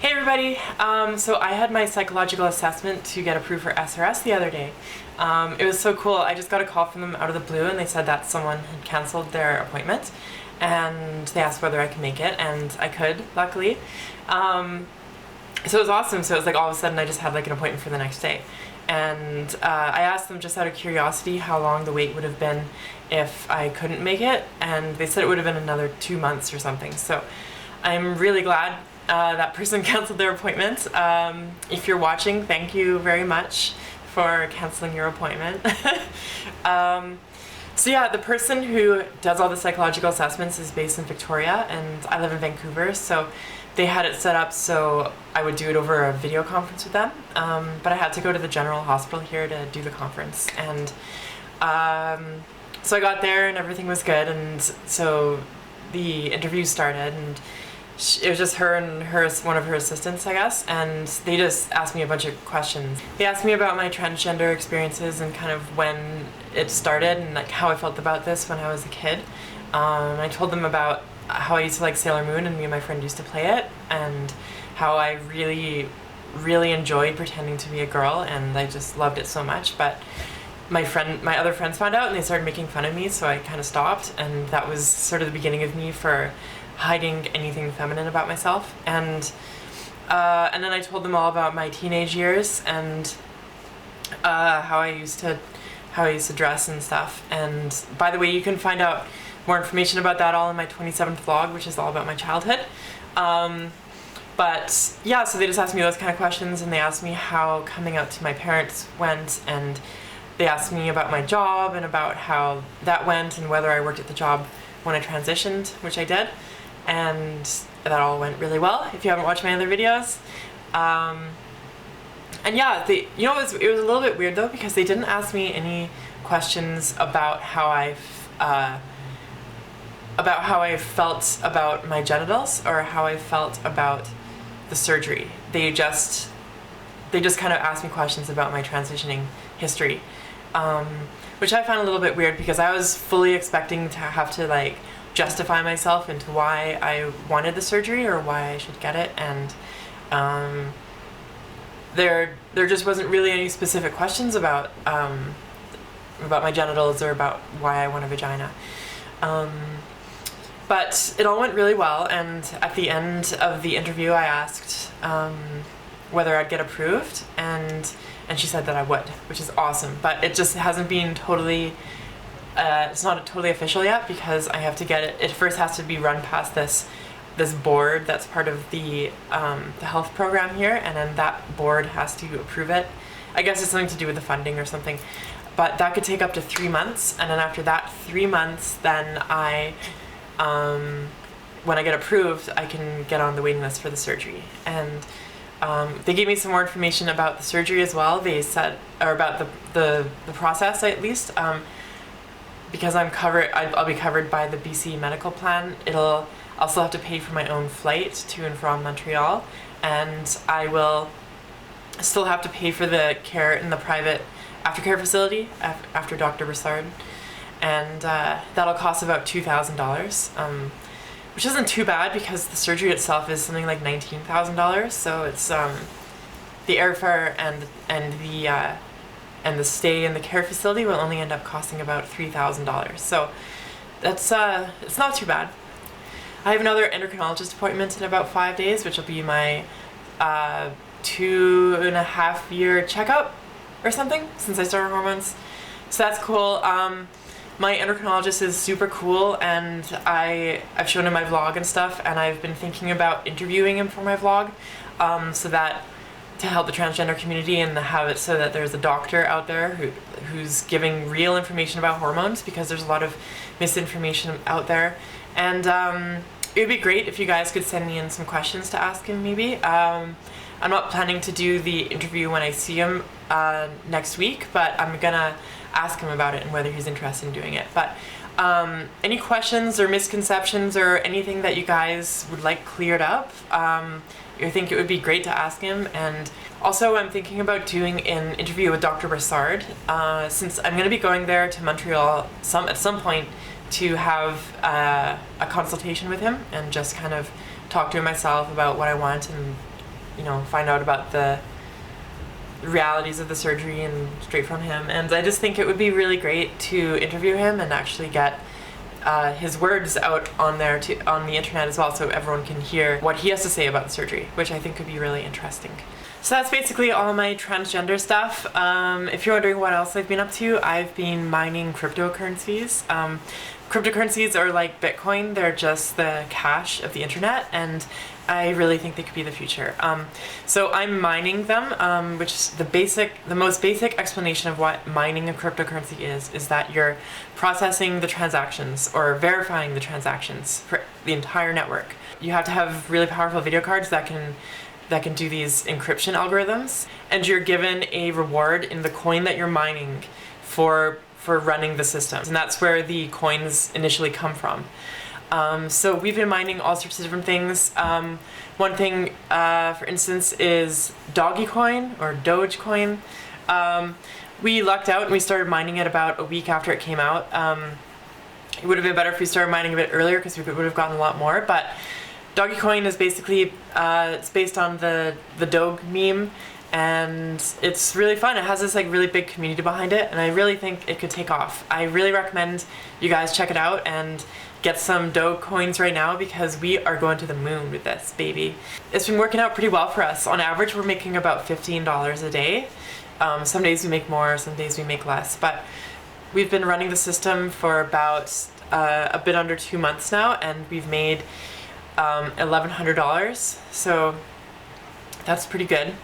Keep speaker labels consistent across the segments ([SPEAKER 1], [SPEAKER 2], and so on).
[SPEAKER 1] Hey everybody! So I had my psychological assessment to get approved for SRS the other day. It was so cool. I just got a call from them out of the blue and they said that someone had cancelled their appointment and they asked whether I could make it, and I could, luckily. So it was awesome. So it was like all of a sudden I just had like an appointment for the next day. And I asked them just out of curiosity how long the wait would have been if I couldn't make it, and they said it would have been another 2 months or something. So I'm really glad that person canceled their appointment. If you're watching, thank you very much for canceling your appointment. So yeah, the person who does all the psychological assessments is based in Victoria, and I live in Vancouver, so they had it set up so I would do it over a video conference with them, but I had to go to the general hospital here to do the conference, and so I got there and everything was good, and so the interview started, and it was just her and one of her assistants, I guess, and they just asked me a bunch of questions. They asked me about my transgender experiences and kind of when it started and like how I felt about this when I was a kid. I told them about how I used to like Sailor Moon and me and my friend used to play it, and how I really, really enjoyed pretending to be a girl, and I just loved it so much. But my other friends found out and they started making fun of me, so I kind of stopped, and that was sort of the beginning of me for hiding anything feminine about myself. And then I told them all about my teenage years and how I used to dress and stuff. And by the way, you can find out more information about that all in my 27th vlog, which is all about my childhood. But yeah, so they just asked me those kind of questions, and they asked me how coming out to my parents went, and they asked me about my job and about how that went and whether I worked at the job when I transitioned, which I did. And that all went really well, if you haven't watched my other videos. And yeah, it was a little bit weird though, because they didn't ask me any questions about how I felt about my genitals or how I felt about the surgery. They just kind of asked me questions about my transitioning history, which I found a little bit weird, because I was fully expecting to have to like justify myself into why I wanted the surgery or why I should get it, and there just wasn't really any specific questions about my genitals or about why I want a vagina. But it all went really well, and at the end of the interview I asked whether I'd get approved, and she said that I would, which is awesome. But it just hasn't been totally it's not totally official yet, because I have to get it. It first has to be run past this board that's part of the health program here, and then that board has to approve it. I guess it's something to do with the funding or something, but that could take up to 3 months. And then after that 3 months, then when I get approved, I can get on the waiting list for the surgery. And they gave me some more information about the surgery as well. They said, or about the process at least. Because I'm covered, I'll be covered by the BC medical plan. I'll still have to pay for my own flight to and from Montreal, and I will still have to pay for the care in the private aftercare facility after Dr. Broussard, and that'll cost about $2,000, which isn't too bad, because the surgery itself is something like $19,000. So it's the airfare and the stay in the care facility will only end up costing about $3,000. So that's it's not too bad. I have another endocrinologist appointment in about 5 days, which will be my 2.5 year checkup or something since I started hormones. So that's cool. My endocrinologist is super cool, and I've shown him my vlog and stuff, and I've been thinking about interviewing him for my vlog, to help the transgender community and have it so that there's a doctor out there who's giving real information about hormones, because there's a lot of misinformation out there. And it would be great if you guys could send me in some questions to ask him, maybe. I'm not planning to do the interview when I see him next week, but I'm gonna ask him about it and whether he's interested in doing it. But any questions or misconceptions or anything that you guys would like cleared up, I think it would be great to ask him. And also I'm thinking about doing an interview with Dr. Broussard, since I'm going to be going there to Montreal at some point to have a consultation with him and just kind of talk to him myself about what I want and you know, find out about the realities of the surgery and straight from him. And I just think it would be really great to interview him and actually get his words out on the internet as well, so everyone can hear what he has to say about the surgery, which I think could be really interesting. So that's basically all my transgender stuff. If you're wondering what else I've been up to, I've been mining cryptocurrencies. Cryptocurrencies are like Bitcoin, they're just the cash of the internet, and I really think they could be the future. So I'm mining them, which is the most basic explanation of what mining a cryptocurrency is that you're processing the transactions or verifying the transactions for the entire network. You have to have really powerful video cards that can do these encryption algorithms, and you're given a reward in the coin that you're mining for running the system. And that's where the coins initially come from. So we've been mining all sorts of different things. One thing, for instance, is Dogecoin or Dogecoin. We lucked out and we started mining it about a week after it came out. It would have been better if we started mining a bit earlier because we would have gotten a lot more, but Dogecoin is basically, it's based on the Doge meme, and it's really fun. It has this like really big community behind it, and I really think it could take off. I really recommend you guys check it out and get some Doge coins right now because we are going to the moon with this baby. It's been working out pretty well for us. On average, we're making about $15 a day. Some days we make more, some days we make less, but we've been running the system for about a bit under 2 months now, and we've made $1,100, so that's pretty good.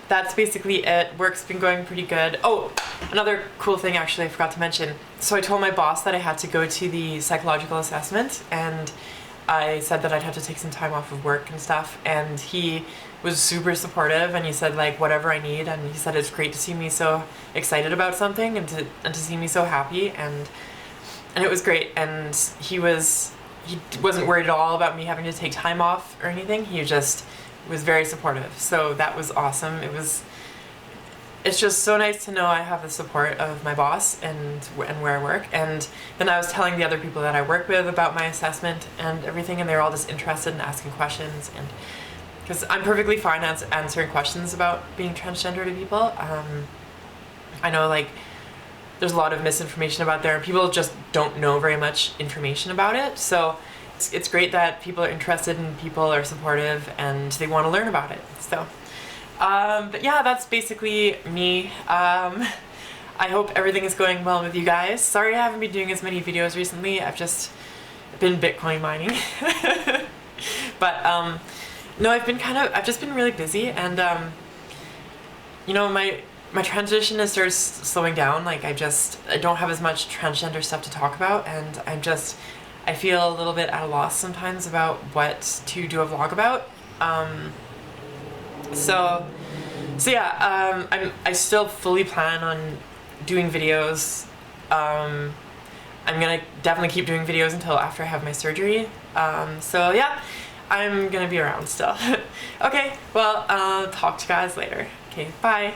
[SPEAKER 1] That's basically it. Work's been going pretty good. Oh, another cool thing actually I forgot to mention. So I told my boss that I had to go to the psychological assessment, and I said that I'd have to take some time off of work and stuff, and he was super supportive, and he said like whatever I need, and he said it's great to see me so excited about something and to see me so happy, and it was great. And he wasn't worried at all about me having to take time off or anything. He just was very supportive, so that was awesome. It's just so nice to know I have the support of my boss and where I work. And then I was telling the other people that I work with about my assessment and everything, and they were all just interested in asking questions, and because I'm perfectly fine answering questions about being transgender to people. I know like there's a lot of misinformation about there, and people just don't know very much information about it. So it's great that people are interested and people are supportive and they want to learn about it. So, but yeah, that's basically me. I hope everything is going well with you guys. Sorry I haven't been doing as many videos recently. I've just been Bitcoin mining. But no, I've just been really busy, and you know, my transition has started slowing down. Like I don't have as much transgender stuff to talk about, and I feel a little bit at a loss sometimes about what to do a vlog about. So yeah, I still fully plan on doing videos. I'm gonna definitely keep doing videos until after I have my surgery. So yeah, I'm gonna be around still. Okay, well, I'll talk to you guys later. Okay, bye.